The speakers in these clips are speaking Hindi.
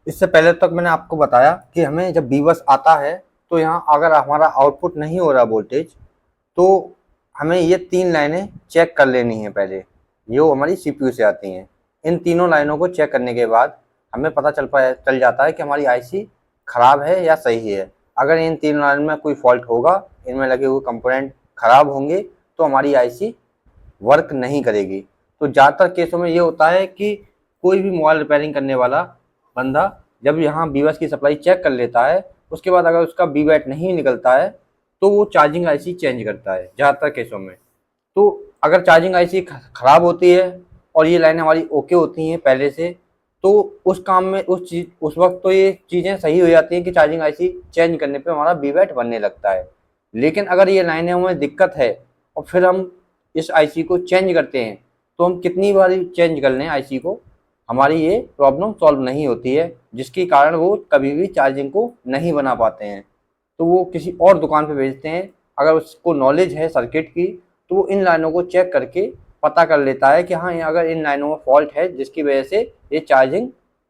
इससे पहले तक मैंने आपको बताया कि हमें जब बीबस आता है तो यहाँ अगर हमारा आउटपुट नहीं हो रहा वोल्टेज, तो हमें ये 3 लाइनें चेक कर लेनी है पहले, जो हमारी सीपीयू से आती हैं। इन तीनों लाइनों को चेक करने के बाद हमें पता चल जाता है कि हमारी आईसी खराब है या सही है। अगर इन 3 लाइन में कोई फॉल्ट होगा, इनमें लगे हुए कंपोनेंट खराब होंगे, तो हमारी आईसी वर्क नहीं करेगी। तो ज़्यादातर केसों में ये होता है कि कोई भी मोबाइल रिपेयरिंग करने वाला बंदा जब यहाँ बीबस की सप्लाई चेक कर लेता है, उसके बाद अगर उसका बी बैट नहीं निकलता है, तो वो चार्जिंग आईसी चेंज करता है ज़्यादातर केसों में। तो अगर चार्जिंग आईसी खराब होती है और ये लाइन हमारी ओके होती हैं पहले से, तो उस काम में उस वक्त तो ये चीज़ें सही हो जाती हैं कि चार्जिंग आईसी चेंज करने पे हमारा बी बैट बनने लगता है। लेकिन अगर ये लाइनों में दिक्कत है और फिर हम इस आईसी को चेंज करते हैं, तो हम कितनी बार चेंज कर लें आईसी को, हमारी ये प्रॉब्लम सॉल्व नहीं होती है, जिसके कारण वो कभी भी चार्जिंग को नहीं बना पाते हैं। तो वो किसी और दुकान पे भेजते हैं। अगर उसको नॉलेज है सर्किट की, तो वो इन लाइनों को चेक करके पता कर लेता है कि हाँ, अगर इन लाइनों में फॉल्ट है जिसकी वजह से ये चार्जिंग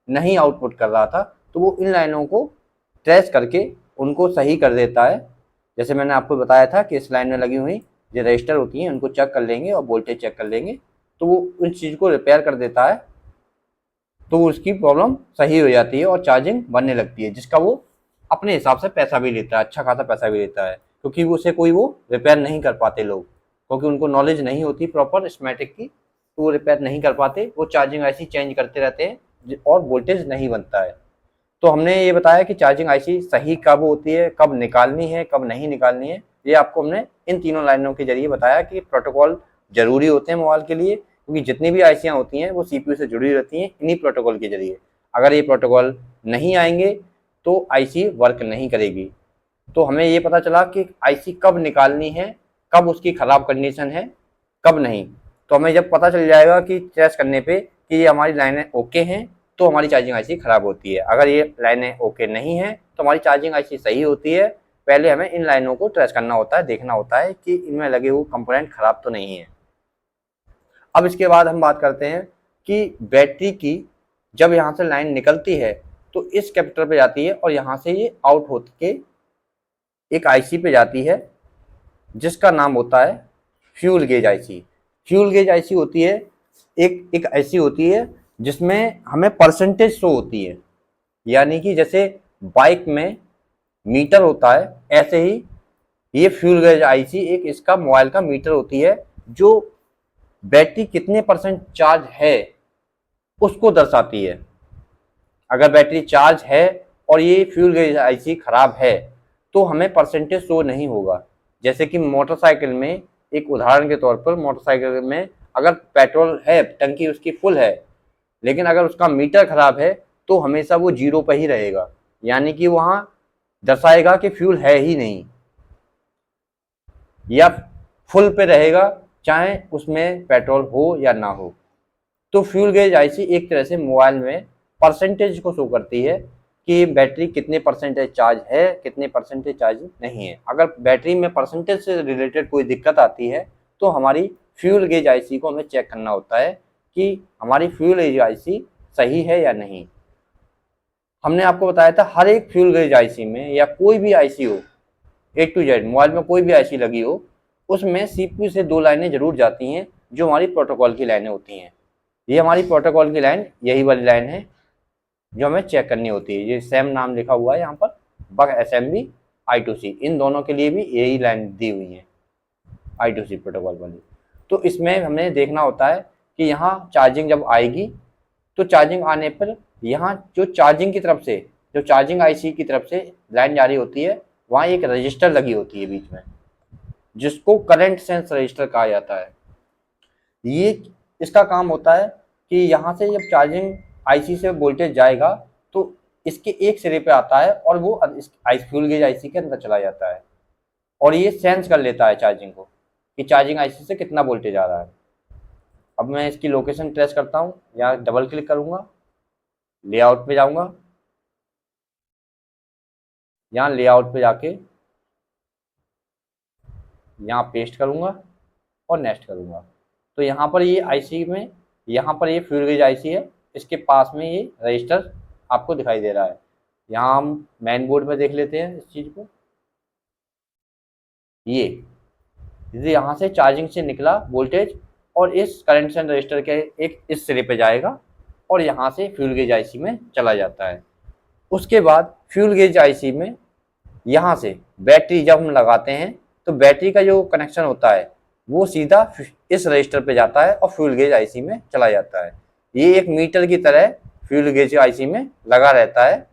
नहीं आउटपुट कर रहा था, तो वो इन लाइनों को ट्रेस करके उनको सही कर देता है। जैसे मैंने आपको बताया था कि इस लाइन में लगी हुई जो रजिस्टर होती हैं उनको चेक कर लेंगे और वोल्टेज चेक कर लेंगे, तो वो उस चीज़ को रिपेयर कर देता है, तो उसकी प्रॉब्लम सही हो जाती है और चार्जिंग बनने लगती है, जिसका वो अपने हिसाब से पैसा भी लेता है, अच्छा खासा पैसा भी लेता है, क्योंकि उसे कोई वो रिपेयर नहीं कर पाते लोग, क्योंकि उनको नॉलेज नहीं होती प्रॉपर स्कीमेटिक की, तो वो रिपेयर नहीं कर पाते, वो चार्जिंग आईसी चेंज करते रहते हैं और वोल्टेज नहीं बनता है। तो हमने ये बताया कि चार्जिंग आईसी सही कब होती है, कब निकालनी है, कब नहीं निकालनी है। ये आपको हमने इन तीनों लाइनों के जरिए बताया कि प्रोटोकॉल जरूरी होते हैं मोबाइल के लिए, क्योंकि जितनी भी आईसियाँ होती हैं वो सीपीयू से जुड़ी रहती हैं इन्हीं प्रोटोकॉल के जरिए। अगर ये प्रोटोकॉल नहीं आएंगे तो आईसी वर्क नहीं करेगी। तो हमें ये पता चला कि आईसी कब निकालनी है, कब उसकी ख़राब कंडीशन है, कब नहीं। तो हमें जब पता चल जाएगा कि टेस्ट करने पे कि ये हमारी लाइनें ओके हैं, तो हमारी चार्जिंग आईसी ख़राब होती है। अगर ये लाइनें ओके नहीं हैं, तो हमारी चार्जिंग आईसी सही होती है। पहले हमें इन लाइनों को ट्रेस करना होता है, देखना होता है कि इनमें लगे हुए कंपोनेंट ख़राब तो नहीं है। अब इसके बाद हम बात करते हैं कि बैटरी की जब यहाँ से लाइन निकलती है, तो इस कैपेसिटर पे जाती है और यहाँ से ये आउट होकर के एक आईसी पे जाती है, जिसका नाम होता है fuel gauge IC. Fuel gauge IC होती है एक ऐसी होती है जिसमें हमें परसेंटेज शो होती है, यानी कि जैसे बाइक में मीटर होता है, ऐसे ही ये फ्यूल गेज आईसी एक इसका मोबाइल का मीटर होती है, जो बैटरी कितने परसेंट चार्ज है उसको दर्शाती है। अगर बैटरी चार्ज है और ये फ्यूल गेज आईसी खराब है, तो हमें परसेंटेज शो नहीं होगा। जैसे कि मोटरसाइकिल में, एक उदाहरण के तौर पर, मोटरसाइकिल में अगर पेट्रोल है, टंकी उसकी फुल है, लेकिन अगर उसका मीटर खराब है, तो हमेशा वो जीरो पर ही रहेगा, यानी कि वहाँ दर्शाएगा कि फ्यूल है ही नहीं, या फुल पे रहेगा चाहे उसमें पेट्रोल हो या ना हो। तो फ्यूल गेज आईसी एक तरह से मोबाइल में परसेंटेज को शो करती है कि बैटरी कितने परसेंटेज चार्ज है, कितने परसेंटेज चार्ज नहीं है। अगर बैटरी में परसेंटेज से रिलेटेड कोई दिक्कत आती है, तो हमारी फ्यूल गेज आईसी को हमें चेक करना होता है कि हमारी फ्यूल गेज आईसी सही है या नहीं। हमने आपको बताया था हर एक फ्यूल गेज आईसी में, या कोई भी आईसी हो, ए टू जेड मोबाइल में कोई भी आईसी लगी हो, उसमें सीपीयू से 2 लाइनें जरूर जाती हैं जो हमारी प्रोटोकॉल की लाइनें होती हैं। ये हमारी प्रोटोकॉल की लाइन यही वाली लाइन है जो हमें चेक करनी होती है। ये सेम नाम लिखा हुआ है यहाँ पर, बग एसएमबी I2C, इन दोनों के लिए भी यही लाइन दी हुई है, I2C प्रोटोकॉल वाली। तो इसमें हमें देखना होता है कि यहाँ चार्जिंग जब आएगी, तो चार्जिंग आने पर यहाँ जो चार्जिंग की तरफ से, जो चार्जिंग आईसी की तरफ से लाइन जारी होती है, वहाँ एक रजिस्टर लगी होती है बीच में, जिसको करंट सेंस रजिस्टर कहा जाता है। ये इसका काम होता है कि यहाँ से जब चार्जिंग आईसी से वोल्टेज जाएगा, तो इसके एक सिरे पे आता है और वो इस फ्यूल गेज आईसी के अंदर चला जाता है, और ये सेंस कर लेता है चार्जिंग को कि चार्जिंग आईसी से कितना वोल्टेज आ रहा है। अब मैं इसकी लोकेशन ट्रेस करता हूँ, यहाँ डबल क्लिक करूँगा, लेआउट पे जाऊँगा, यहाँ लेआउट पे जाके यहाँ पेस्ट करूँगा और नेक्स्ट करूँगा। तो यहाँ पर ये आईसी में, यहाँ पर ये फ्यूल गेज आईसी है, इसके पास में ये रजिस्टर आपको दिखाई दे रहा है। यहाँ हम मेन बोर्ड में देख लेते हैं इस चीज़ को। ये यहाँ से चार्जिंग से निकला वोल्टेज और इस करंट सेंस रजिस्टर के एक इस सिरे पे जाएगा और यहाँ से फ्यूल गेज आईसी में चला जाता है। उसके बाद फ्यूल गेज आईसी में यहाँ से बैटरी जब हम लगाते हैं तो बैटरी का जो कनेक्शन होता है वो सीधा इस रजिस्टर पे जाता है और फ्यूल गेज आईसी में चला जाता है। ये एक मीटर की तरह फ्यूल गेज आईसी में लगा रहता है,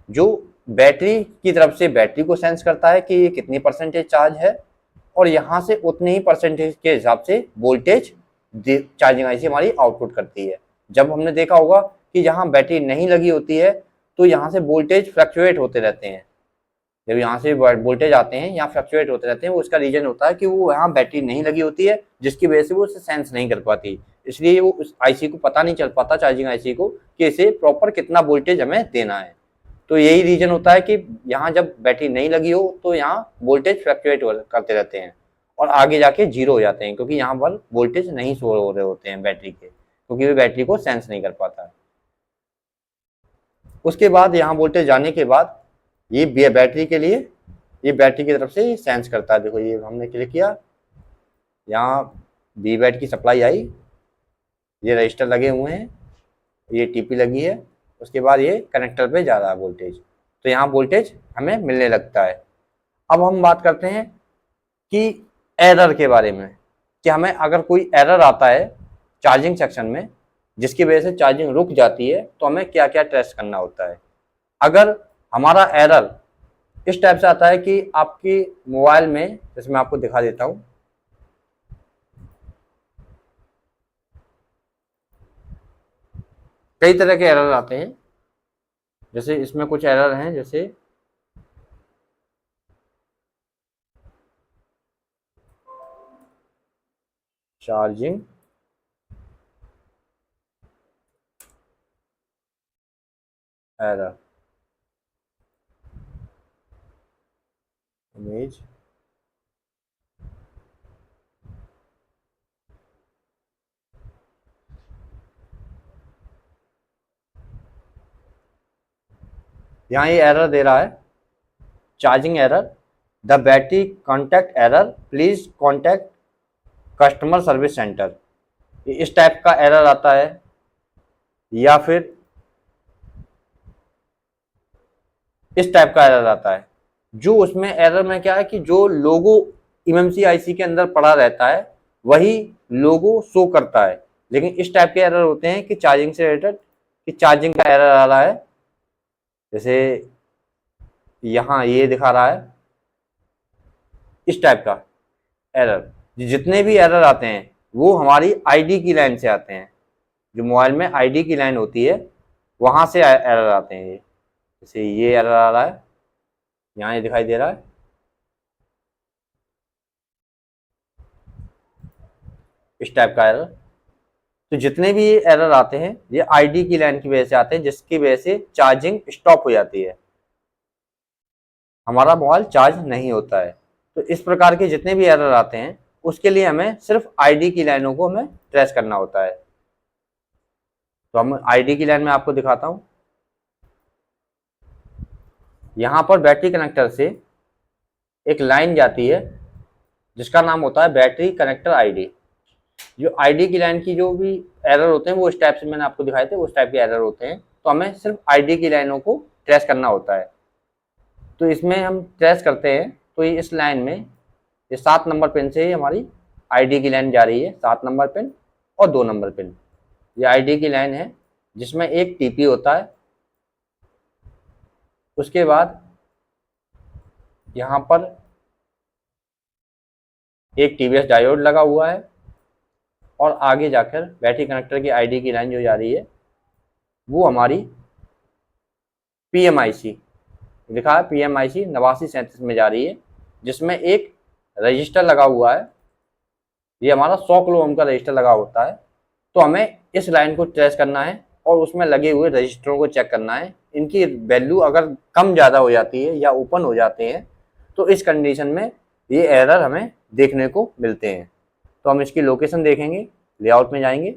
जो बैटरी की तरफ से बैटरी को सेंस करता है कि ये कितनी परसेंटेज चार्ज है और यहाँ से उतनी ही परसेंटेज के हिसाब से वोल्टेज चार्जिंग आईसी हमारी आउटपुट करती है। जब हमने देखा होगा कि जहाँ बैटरी नहीं लगी होती है तो यहाँ से वोल्टेज फ्लक्चुएट होते रहते हैं। जब यहाँ से वोल्टेज आते हैं यहाँ फ्लक्चुएट होते रहते हैं, वो उसका रीजन होता है कि वो यहाँ बैटरी नहीं लगी होती है, जिसकी वजह से वो उसे सेंस नहीं कर पाती। इसलिए वो उस आईसी को पता नहीं चल पाता, चार्जिंग आईसी को, कि इसे प्रॉपर कितना वोल्टेज हमें देना है। तो यही रीजन होता है कि यहाँ जब बैटरी नहीं लगी हो तो यहाँ वोल्टेज फ्लक्चुएट करते रहते हैं और आगे जाके जीरो हो जाते हैं, क्योंकि यहाँ पर वोल्टेज नहीं शो हो रहे होते हैं बैटरी के, क्योंकि वे बैटरी को सेंस नहीं कर पाता है। उसके बाद यहाँ वोल्टेज जाने के बाद ये बैटरी के लिए, ये बैटरी की तरफ से सेंस करता है। देखो ये हमने क्लिक किया, यहाँ बी बैट की सप्लाई आई, ये रजिस्टर लगे हुए हैं, ये टीपी लगी है, उसके बाद ये कनेक्टर पे जा रहा है वोल्टेज, तो यहाँ वोल्टेज हमें मिलने लगता है। अब हम बात करते हैं कि एरर के बारे में, कि हमें अगर कोई एरर आता है चार्जिंग सेक्शन में जिसकी वजह से चार्जिंग रुक जाती है तो हमें क्या क्या टेस्ट करना होता है। अगर हमारा एरर इस टाइप से आता है कि आपकी मोबाइल में, जैसे मैं आपको दिखा देता हूँ, कई तरह के एरर आते हैं, जैसे इसमें कुछ एरर हैं, जैसे चार्जिंग एरर, इमेज यहाँ ये एरर दे रहा है, charging error, the battery contact error, please contact customer service centre. इस टाइप का एरर आता है। या फिर इस टाइप का एरर आता है, जो उसमें एरर में क्या है कि जो लोगो एमएमसी आईसी के अंदर पड़ा रहता है वही लोगो शो करता है, लेकिन इस टाइप के एरर होते हैं कि चार्जिंग से रिलेटेड, कि चार्जिंग का एरर आ रहा है, जैसे यहाँ ये दिखा रहा है, इस टाइप का एरर। जितने भी एरर आते हैं वो हमारी आईडी की लाइन से आते हैं, जो मोबाइल में आईडी की लाइन होती है वहां से एरर आते हैं। ये जैसे ये एरर आ रहा है, यहाँ ये दिखाई दे रहा है, इस टाइप का एरर। तो जितने भी ये एरर आते हैं ये आईडी की लाइन की वजह से आते हैं, जिसकी वजह से चार्जिंग स्टॉप हो जाती है, हमारा मोबाइल चार्ज नहीं होता है। तो इस प्रकार के जितने भी एरर आते हैं उसके लिए हमें सिर्फ आईडी की लाइनों को हमें ट्रेस करना होता है। तो हम आईडी की लाइन में आपको दिखाता हूँ। यहाँ पर बैटरी कनेक्टर से एक लाइन जाती है जिसका नाम होता है बैटरी कनेक्टर आईडी। जो आईडी की लाइन की जो भी एरर होते हैं वो इस टाइप से मैंने आपको दिखाए थे, उस टाइप के एरर होते हैं, तो हमें सिर्फ आईडी की लाइनों को ट्रेस करना होता है। तो इसमें हम ट्रेस करते हैं तो ये इस लाइन में ये 7 नंबर पिन से ही हमारी आईडी की लाइन जा रही है, 7 नंबर पिन और 2 नंबर पिन, ये आईडी की लाइन है जिसमें एक टीपी होता है। उसके बाद यहाँ पर एक टीवीएस डायोड लगा हुआ है और आगे जाकर बैटरी कनेक्टर की आईडी की लाइन जो जा रही है वो हमारी पीएमआईसी लिखा है, पीएमआईसी 8937 में जा रही है, जिसमें एक रजिस्टर लगा हुआ है, ये हमारा 100 किलो ओम का रजिस्टर लगा होता है। तो हमें इस लाइन को ट्रेस करना है और उसमें लगे हुए रजिस्टरों को चेक करना है, इनकी वैल्यू अगर कम ज़्यादा हो जाती है या ओपन हो जाते हैं तो इस कंडीशन में ये एरर हमें देखने को मिलते हैं। तो हम इसकी लोकेशन देखेंगे, लेआउट में जाएंगे,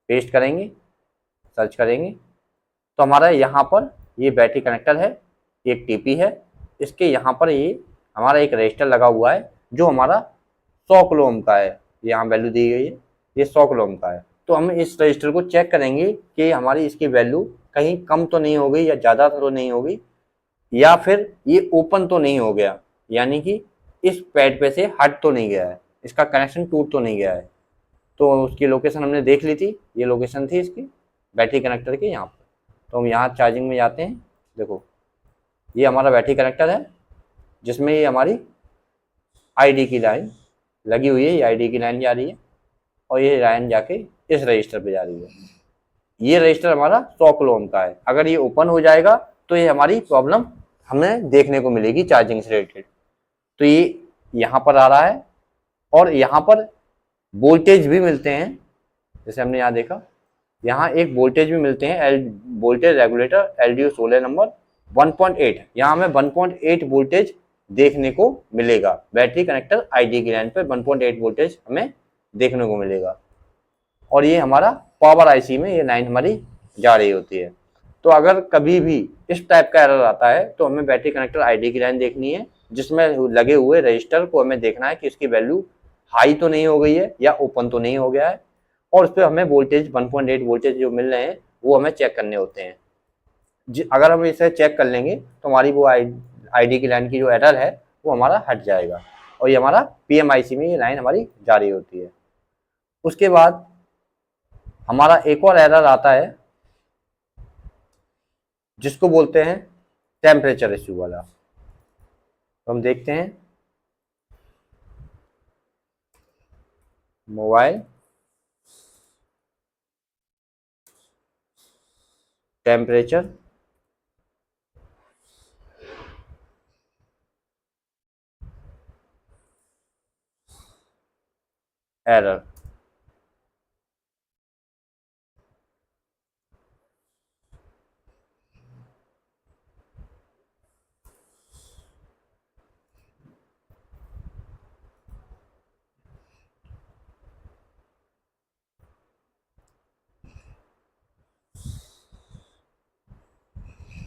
पेस्ट करेंगे, सर्च करेंगे, तो हमारा यहाँ पर ये बैटरी कनेक्टर है, एक टीपी है, इसके यहाँ पर ये हमारा एक रजिस्टर लगा हुआ है जो हमारा 100 किलो ओम का है, यहाँ वैल्यू दी गई है, ये 100 किलो ओम का है। तो हम इस रजिस्टर को चेक करेंगे कि हमारी इसकी वैल्यू कहीं कम तो नहीं हो गई या ज़्यादा तो नहीं हो गई, या फिर ये ओपन तो नहीं हो गया, यानी कि इस पैड पे से हट तो नहीं गया है, इसका कनेक्शन टूट तो नहीं गया है। तो उसकी लोकेशन हमने देख ली थी, ये लोकेशन थी इसकी बैटरी कनेक्टर की यहाँ पर। तो हम यहाँ चार्जिंग में जाते हैं, देखो ये हमारा बैटरी कनेक्टर है जिसमें ये हमारी आईडी की लाइन लगी हुई है, ये आईडी की लाइन जा रही है और ये लाइन जाके इस रजिस्टर पे जा रही है। ये रजिस्टर हमारा 100 किलो ओम का है, अगर ये ओपन हो जाएगा तो ये हमारी प्रॉब्लम हमें देखने को मिलेगी चार्जिंग से रिलेटेड। तो ये यहाँ पर आ रहा है और यहाँ पर वोल्टेज भी मिलते हैं, जैसे हमने यहाँ देखा, यहाँ एक वोल्टेज भी मिलते हैं, वोल्टेज रेगुलेटर LDO 16 नंबर 1.8, यहाँ हमें 1.8 वोल्टेज देखने को मिलेगा। बैटरी कनेक्टर आईडी की लाइन पे 1.8 वोल्टेज हमें देखने को मिलेगा और ये हमारा पावर आईसी में ये लाइन हमारी जा रही होती है। तो अगर कभी भी इस टाइप का एरर आता है तो हमें बैटरी कनेक्टर आईडी की लाइन देखनी है, जिसमें लगे हुए रजिस्टर को हमें देखना है कि इसकी वैल्यू हाई तो नहीं हो गई है या ओपन तो नहीं हो गया है, और उस पर हमें वोल्टेज 1.8 वोल्टेज जो मिल रहे हैं वो हमें चेक करने होते हैं। अगर हम इसे चेक कर लेंगे तो हमारी वो आईडी की लाइन की जो एरर है वो हमारा हट जाएगा और ये हमारा PMIC में ये लाइन हमारी जारी होती है। उसके बाद हमारा एक और एरर आता है जिसको बोलते हैं टेम्परेचर इश्यू वाला। तो हम देखते हैं मोबाइल टेम्परेचर एरर।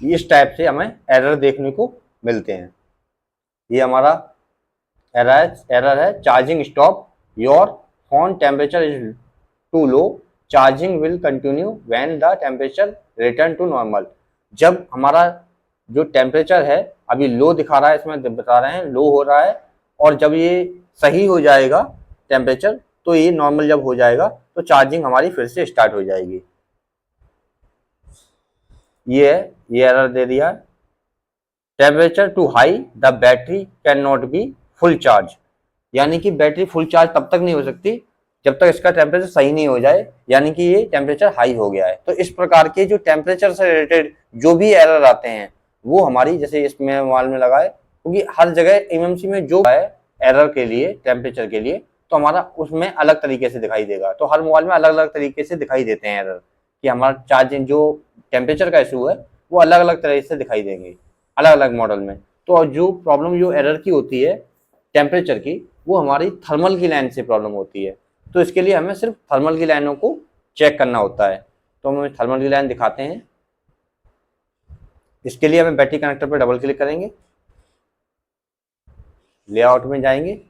इस टाइप से हमें एरर देखने को मिलते हैं। ये हमारा एरर है charging stop, your phone temperature is too low, charging will continue when the temperature return to normal. जब हमारा जो टेम्परेचर है अभी लो दिखा रहा है, इसमें बता रहे हैं लो हो रहा है, और जब ये सही हो जाएगा टेम्परेचर, तो ये नॉर्मल जब हो जाएगा तो चार्जिंग हमारी फिर से स्टार्ट हो जाएगी। ये है, ये एरर दे दिया है। Temperature too high the battery can not be full charge, यानी कि बैटरी फुल चार्ज तब तक नहीं हो सकती जब तक इसका टेम्परेचर सही नहीं हो जाए, यानी कि ये टेम्परेचर हाई हो गया है। तो इस प्रकार के जो टेम्परेचर से रिलेटेड जो भी एरर आते हैं वो हमारी, जैसे इसमें मोबाइल में लगा है, क्योंकि हर जगह MMC में जो है एरर के लिए टेम्परेचर के लिए, तो हमारा उसमें अलग तरीके से दिखाई देगा। तो हर मोबाइल में अलग अलग तरीके से दिखाई देते हैं एरर, कि हमारा चार्जिंग जो टेम्परेचर का इशू है वो अलग अलग तरह से दिखाई देंगे अलग अलग मॉडल में। तो जो प्रॉब्लम जो एरर की होती है टेम्परेचर की, वो हमारी थर्मल की लाइन से प्रॉब्लम होती है। तो इसके लिए हमें सिर्फ थर्मल की लाइनों को चेक करना होता है। तो हम थर्मल की लाइन दिखाते हैं। इसके लिए हमें बैटरी कनेक्टर पर डबल क्लिक करेंगे, लेआउट में जाएंगे,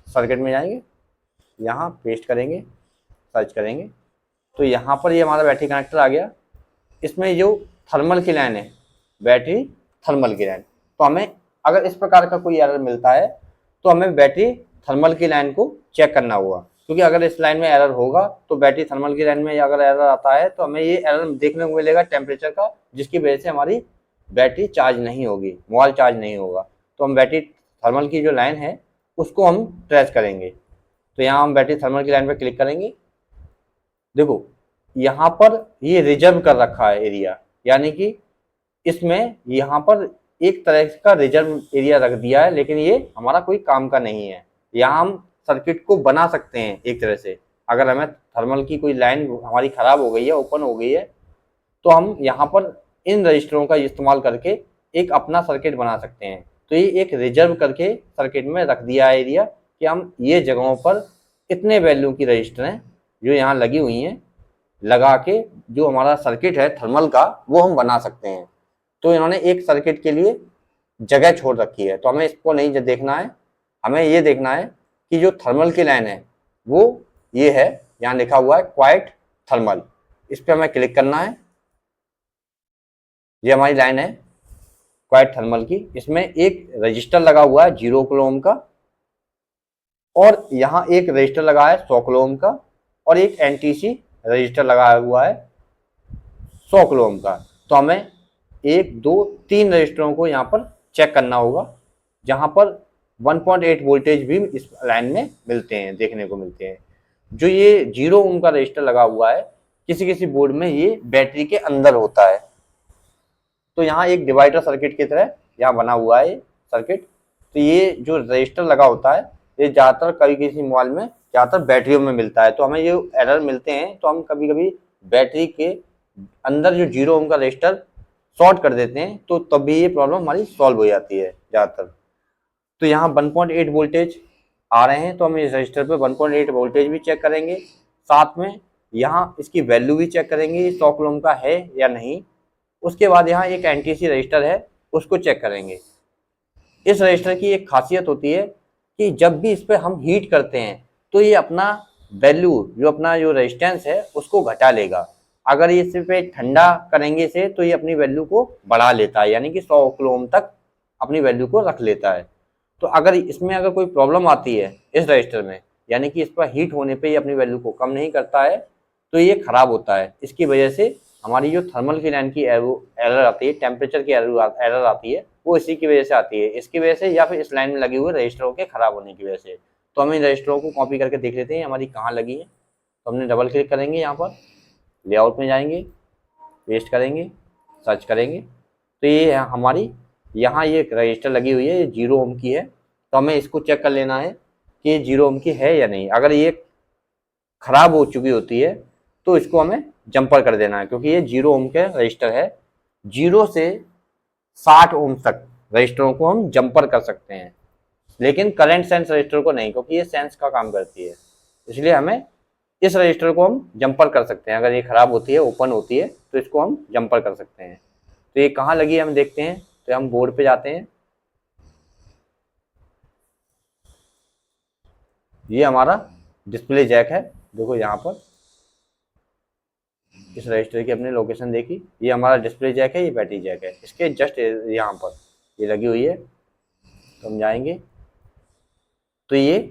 सर्किट में जाएंगे, यहाँ पेस्ट करेंगे, सर्च करेंगे, तो यहाँ पर ये हमारा बैटरी कनेक्टर आ गया। इसमें जो थर्मल की लाइन है, बैटरी थर्मल की लाइन, तो हमें अगर इस प्रकार का कोई एरर मिलता है तो हमें बैटरी थर्मल की लाइन को चेक करना होगा, क्योंकि अगर इस लाइन में एरर होगा तो बैटरी थर्मल की लाइन में अगर एरर आता है तो हमें ये एरर देखने को मिलेगा टेम्परेचर का, जिसकी वजह से हमारी बैटरी चार्ज नहीं होगी, मोबाइल चार्ज नहीं होगा। तो हम बैटरी थर्मल की जो लाइन है उसको हम ट्रेस करेंगे। तो यहाँ हम बैटरी थर्मल की लाइन पर क्लिक करेंगे। देखो यहाँ पर ये रिजर्व कर रखा है एरिया, यानी कि इसमें यहाँ पर एक तरह का रिजर्व एरिया रख दिया है, लेकिन ये हमारा कोई काम का नहीं है। यहाँ हम सर्किट को बना सकते हैं एक तरह से। अगर हमें थर्मल की कोई लाइन हमारी खराब हो गई है, ओपन हो गई है, तो हम यहाँ पर इन रजिस्टरों का इस्तेमाल करके एक अपना सर्किट बना सकते हैं। तो ये एक रिजर्व करके सर्किट में रख दिया है एरिया, कि हम ये जगहों पर इतने वैल्यू की रजिस्टर हैं जो यहाँ लगी हुई हैं, लगा के जो हमारा सर्किट है थर्मल का वो हम बना सकते हैं। तो इन्होंने एक सर्किट के लिए जगह छोड़ रखी है, तो हमें इसको नहीं देखना है, हमें ये देखना है कि जो थर्मल की लाइन है वो ये है, यहाँ लिखा हुआ है क्वाइट थर्मल, इस पर हमें क्लिक करना है। ये हमारी लाइन है क्वाइट थर्मल की, इसमें एक रजिस्टर लगा हुआ है 0 किलो ओम का, और यहाँ एक रजिस्टर लगा है 100 किलो ओम का, और एक एनटीसी रजिस्टर लगाया हुआ है 100 किलो ओम का। तो हमें 1 2 3 रजिस्टरों को यहाँ पर चेक करना होगा, जहाँ पर 1.8 वोल्टेज भी इस लाइन में मिलते हैं, देखने को मिलते हैं। जो ये 0 ओम का रजिस्टर लगा हुआ है, किसी किसी बोर्ड में ये बैटरी के अंदर होता है। तो यहाँ एक डिवाइडर सर्किट की तरह यहाँ बना हुआ है सर्किट। तो ये जो रजिस्टर लगा होता है ये ज़्यादातर कभी किसी मोबाइल में ज़्यादातर बैटरियों में मिलता है। तो हमें ये एरर मिलते हैं, तो हम कभी कभी बैटरी के अंदर जो 0 ओम का रजिस्टर शॉर्ट कर देते हैं, तो तभी ये प्रॉब्लम हमारी सॉल्व हो जाती है ज़्यादातर। तो यहाँ 1.8 वोल्टेज आ रहे हैं, तो हम इस रजिस्टर पे 1.8 वोल्टेज भी चेक करेंगे, साथ में यहाँ इसकी वैल्यू भी चेक करेंगे 100 किलो ओम का है या नहीं। उसके बाद यहाँ एक एनटीसी रजिस्टर है, उसको चेक करेंगे। इस रजिस्टर की एक खासियत होती है कि जब भी इस पर हम हीट करते हैं तो ये अपना वैल्यू, जो अपना जो रेजिस्टेंस है उसको घटा लेगा। अगर ये इस पे ठंडा करेंगे इसे तो ये अपनी वैल्यू को बढ़ा लेता है, यानी कि 100 किलो ओम तक अपनी वैल्यू को रख लेता है। तो अगर इसमें अगर कोई प्रॉब्लम आती है इस रजिस्टर में, यानी कि इस पर हीट होने पे ये अपनी वैल्यू को कम नहीं करता है, तो ये खराब होता है। इसकी वजह से हमारी जो थर्मल की लाइन की एरर आती है, टेम्परेचर की एरर आती है, वो इसी की वजह से आती है, इसकी वजह से या फिर इस लाइन में लगे हुए रजिस्टरों के खराब होने की वजह से। तो हम इन रजिस्टरों को कॉपी करके देख लेते हैं हमारी कहाँ लगी है। तो हमने डबल क्लिक करेंगे, यहाँ पर लेआउट में जाएंगे, पेस्ट करेंगे, सर्च करेंगे, तो ये हमारी यहाँ ये रजिस्टर लगी हुई है, ये 0 ओम की है। तो हमें इसको चेक कर लेना है कि ये 0 ओम की है या नहीं। अगर ये खराब हो चुकी होती है तो इसको हमें जंपर कर देना है, क्योंकि ये 0 ओम के रजिस्टर है। 0 से 60 ओम तक रजिस्टरों को हम जंपर कर सकते हैं, लेकिन करंट सेंस रजिस्टर को नहीं, क्योंकि ये सेंस का काम करती है। इसलिए हमें इस रजिस्टर को हम जंपर कर सकते हैं। अगर ये खराब होती है, ओपन होती है, तो इसको हम जंपर कर सकते हैं। तो ये कहाँ लगी है हम देखते हैं। तो हम बोर्ड पे जाते हैं, ये हमारा डिस्प्ले जैक है, देखो यहाँ पर इस रजिस्टर की अपने लोकेशन देखी, ये हमारा डिस्प्ले जैक है, ये बैटरी जैक है, इसके जस्ट यहाँ पर ये लगी हुई है। तो हम जाएंगे तो ये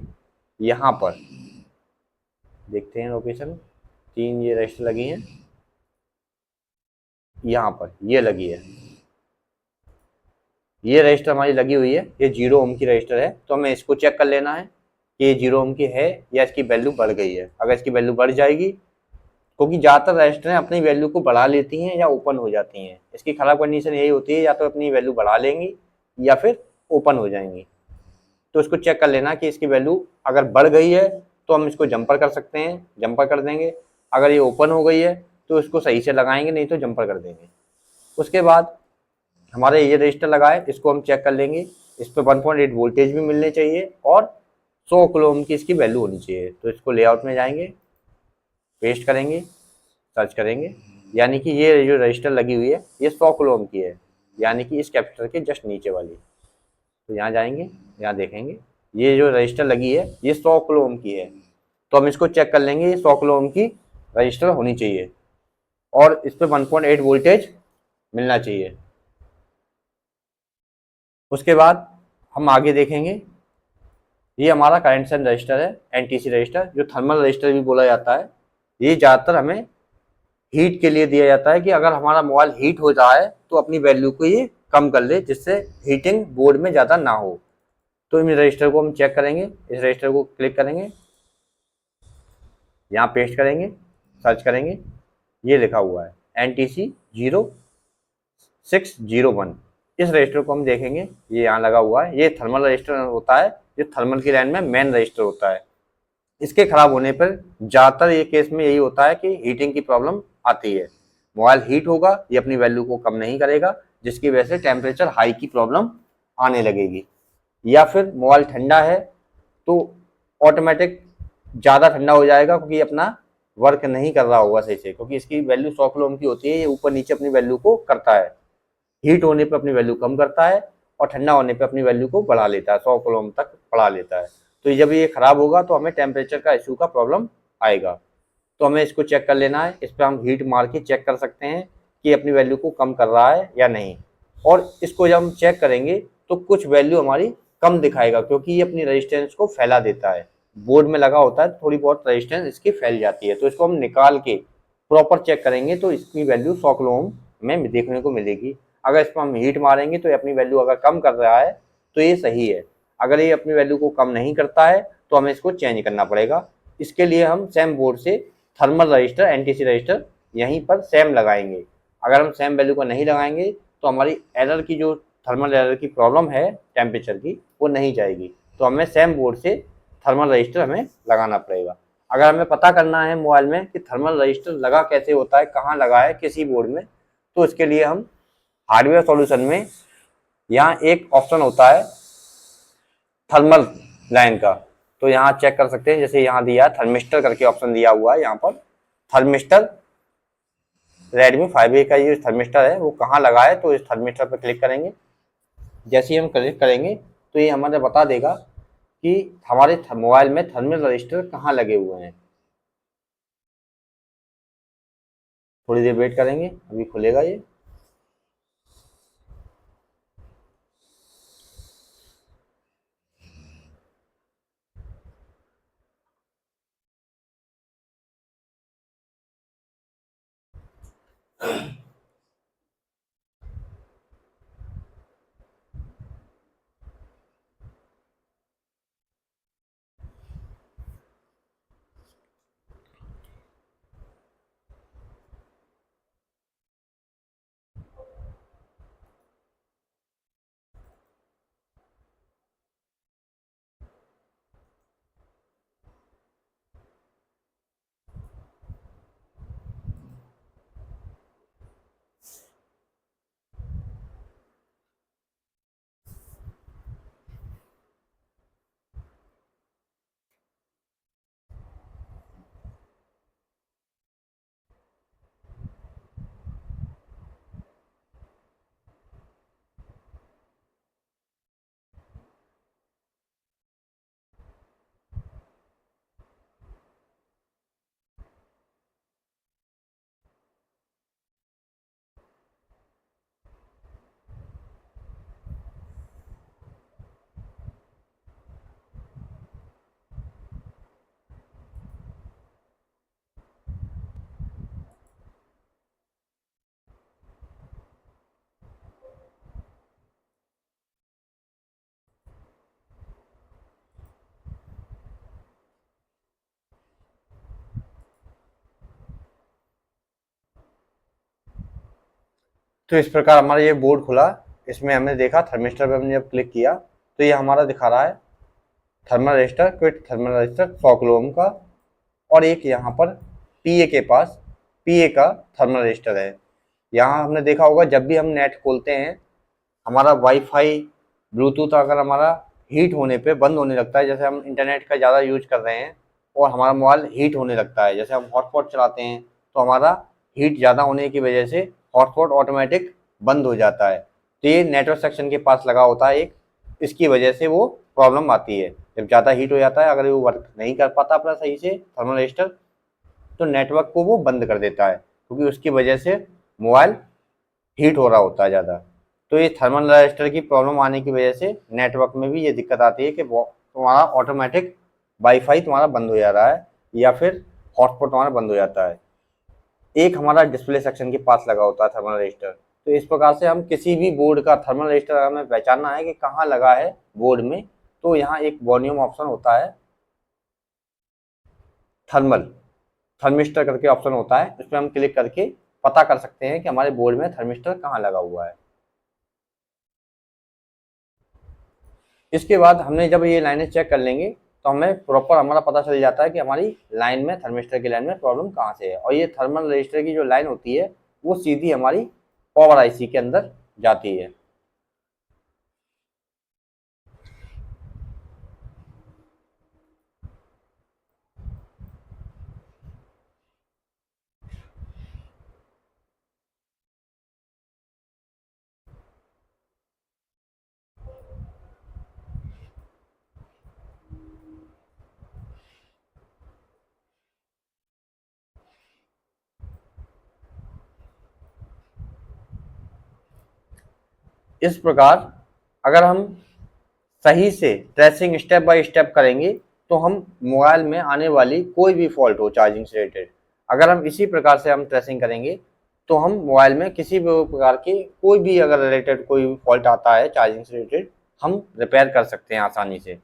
यहाँ पर देखते हैं लोकेशन, 3 ये रजिस्टर लगी हैं, यहाँ पर ये लगी है, ये रजिस्टर हमारी लगी हुई है, ये 0 ओम की रजिस्टर है। तो हमें इसको चेक कर लेना है कि ये 0 ओम की है या इसकी वैल्यू बढ़ गई है। अगर इसकी वैल्यू बढ़ जाएगी, क्योंकि ज़्यादातर रजिस्टरें अपनी वैल्यू को बढ़ा लेती हैं या ओपन हो जाती हैं, इसकी खराब कंडीशन यही होती है, या तो अपनी वैल्यू बढ़ा लेंगी या फिर ओपन हो जाएंगी। तो इसको चेक कर लेना कि इसकी वैल्यू अगर बढ़ गई है तो हम इसको जंपर कर सकते हैं, जंपर कर देंगे। अगर ये ओपन हो गई है तो इसको सही से लगाएंगे, नहीं तो जंपर कर देंगे। उसके बाद हमारे ये रजिस्टर लगा है, इसको हम चेक कर लेंगे, इस पर 1.8 वोल्टेज भी मिलने चाहिए और 100 किलो ओम की इसकी वैल्यू होनी चाहिए। तो इसको लेआउट में जाएंगे, पेस्ट करेंगे, सर्च करेंगे, यानी कि ये जो रजिस्टर लगी हुई है ये 100 किलो ओम की है, यानी कि इस कैपेसिटर के जस्ट नीचे वाली। तो यहाँ जाएंगे, यहाँ देखेंगे ये जो रजिस्टर लगी है ये 100 किलो ओम की है। तो हम इसको चेक कर लेंगे, ये 100 किलो ओम की रजिस्टर होनी चाहिए और इस पर 1.8 वोल्टेज मिलना चाहिए। उसके बाद हम आगे देखेंगे, ये हमारा करंट सेंस रजिस्टर है, एनटीसी रजिस्टर, जो थर्मल रजिस्टर भी बोला जाता है। ये ज़्यादातर हमें हीट के लिए दिया जाता है कि अगर हमारा मोबाइल हीट हो रहा है तो अपनी वैल्यू को ये कम कर ले, जिससे हीटिंग बोर्ड में ज़्यादा ना हो। तो इन रजिस्टर को हम चेक करेंगे, इस रजिस्टर को क्लिक करेंगे, यहाँ पेस्ट करेंगे, सर्च करेंगे, ये लिखा हुआ है NTC 0601। इस रजिस्टर को हम देखेंगे, ये यहाँ लगा हुआ है, ये थर्मल रजिस्टर होता है, जो थर्मल की लाइन में मेन रजिस्टर होता है। इसके खराब होने पर ज़्यादातर ये केस में यही होता है कि हीटिंग की प्रॉब्लम आती है, मोबाइल हीट होगा, ये अपनी वैल्यू को कम नहीं करेगा, जिसकी वजह से टेम्परेचर हाई की प्रॉब्लम आने लगेगी। या फिर मोबाइल ठंडा है तो ऑटोमेटिक ज़्यादा ठंडा हो जाएगा, क्योंकि अपना वर्क नहीं कर रहा होगा सही से, क्योंकि इसकी वैल्यू 100 किलो ओम की होती है, ये ऊपर नीचे अपनी वैल्यू को करता है, हीट होने पे अपनी वैल्यू कम करता है और ठंडा होने पे अपनी वैल्यू को बढ़ा लेता है, 100 किलो ओम तक बढ़ा लेता है। तो जब ये खराब होगा तो हमें टेम्परेचर का इशू का प्रॉब्लम आएगा। तो हमें इसको चेक कर लेना है, इस पर हम हीट मार के चेक कर सकते हैं कि अपनी वैल्यू को कम कर रहा है या नहीं। और इसको जब हम चेक करेंगे तो कुछ वैल्यू हमारी कम दिखाएगा, क्योंकि ये अपनी रेजिस्टेंस को फैला देता है, बोर्ड में लगा होता है, थोड़ी बहुत रेजिस्टेंस इसकी फैल जाती है। तो इसको हम निकाल के प्रॉपर चेक करेंगे तो इसकी वैल्यू 100 किलो ओम में देखने को मिलेगी। अगर इस पर हम हीट मारेंगे तो ये अपनी वैल्यू अगर कम कर रहा है तो ये सही है, अगर ये अपनी वैल्यू को कम नहीं करता है तो हमें इसको चेंज करना पड़ेगा। इसके लिए हम सेम बोर्ड से थर्मल रजिस्टर, एनटीसी रजिस्टर यहीं पर सेम लगाएंगे। अगर हम सेम वैल्यू को नहीं लगाएंगे तो हमारी एरर की जो थर्मल एरर की प्रॉब्लम है टेम्परेचर की, वो नहीं जाएगी। तो हमें सेम बोर्ड से थर्मल रजिस्टर हमें लगाना पड़ेगा। अगर हमें पता करना है मोबाइल में कि थर्मल रजिस्टर लगा कैसे होता है, कहाँ लगा है, किसी बोर्ड में, तो इसके लिए हम हार्डवेयर सॉल्यूशन में यहाँ एक ऑप्शन होता है थर्मल लाइन का, तो यहाँ चेक कर सकते हैं। जैसे यहाँ दिया है थर्मिस्टर करके ऑप्शन दिया हुआ है, यहाँ पर थर्मिस्टर रेडमी 5A का ये थर्मिस्टर है वो कहाँ लगा है, तो इस थर्मिस्टर पर क्लिक करेंगे। जैसे ही हम क्लिक करेंगे तो ये हमें बता देगा कि हमारे मोबाइल में थर्मल रजिस्टर कहाँ लगे हुए हैं। थोड़ी देर वेट करेंगे, अभी खुलेगा ये। तो इस प्रकार हमारा ये बोर्ड खुला, इसमें हमने देखा थर्मिस्टर पर हमने जब क्लिक किया तो ये हमारा दिखा रहा है thermal register, quick thermal register 100 kilo ohm का, और एक यहाँ पर पीए के पास पीए का थर्मल रजिस्टर है। यहाँ हमने देखा होगा जब भी हम नेट खोलते हैं, हमारा वाईफाई ब्लूटूथ अगर हमारा हीट होने पे बंद होने लगता है, जैसे हम इंटरनेट का ज़्यादा यूज कर रहे हैं और हमारा मोबाइल हीट होने लगता है, जैसे हम हॉटस्पॉट चलाते हैं तो हमारा हीट ज़्यादा होने की वजह से हॉटस्पॉट ऑटोमेटिक बंद हो जाता है। तो ये नेटवर्क सेक्शन के पास लगा होता है एक, इसकी वजह से वो प्रॉब्लम आती है। जब ज़्यादा हीट हो जाता है, अगर वो वर्क नहीं कर पाता अपना सही से थर्मल रजिस्टर, तो नेटवर्क को वो बंद कर देता है, क्योंकि उसकी वजह से मोबाइल हीट हो रहा होता है ज़्यादा। तो ये थर्मल रजिस्टर की प्रॉब्लम आने की वजह से नेटवर्क में भी ये दिक्कत आती है कि तुम्हारा ऑटोमेटिक वाईफाई तुम्हारा बंद हो जा रहा है या फिर हॉटस्पॉट तुम्हारा बंद हो जाता है। एक हमारा डिस्प्ले सेक्शन के पास लगा होता है थर्मल रजिस्टर। तो इस प्रकार से हम किसी भी बोर्ड का थर्मल रजिस्टर हमें पहचानना है कि कहाँ लगा है बोर्ड में, तो यहाँ एक वॉल्यूम ऑप्शन होता है, थर्मल थर्मिस्टर करके ऑप्शन होता है, उस पर हम क्लिक करके पता कर सकते हैं कि हमारे बोर्ड में थर्मिस्टर कहाँ लगा हुआ है। इसके बाद हमने जब ये लाइनें चेक कर लेंगे तो हमें प्रॉपर हमारा पता चल जाता है कि हमारी लाइन में, थर्मिस्टर की लाइन में प्रॉब्लम कहाँ से है। और ये थर्मल रजिस्टर की जो लाइन होती है वो सीधी हमारी पावर आईसी के अंदर जाती है। इस प्रकार अगर हम सही से ट्रेसिंग स्टेप बाय स्टेप करेंगे तो हम मोबाइल में आने वाली कोई भी फॉल्ट हो चार्जिंग से रिलेटेड, अगर हम इसी प्रकार से हम ट्रेसिंग करेंगे तो हम मोबाइल में किसी भी प्रकार की कोई भी अगर रिलेटेड कोई फॉल्ट आता है चार्जिंग से रिलेटेड, हम रिपेयर कर सकते हैं आसानी से।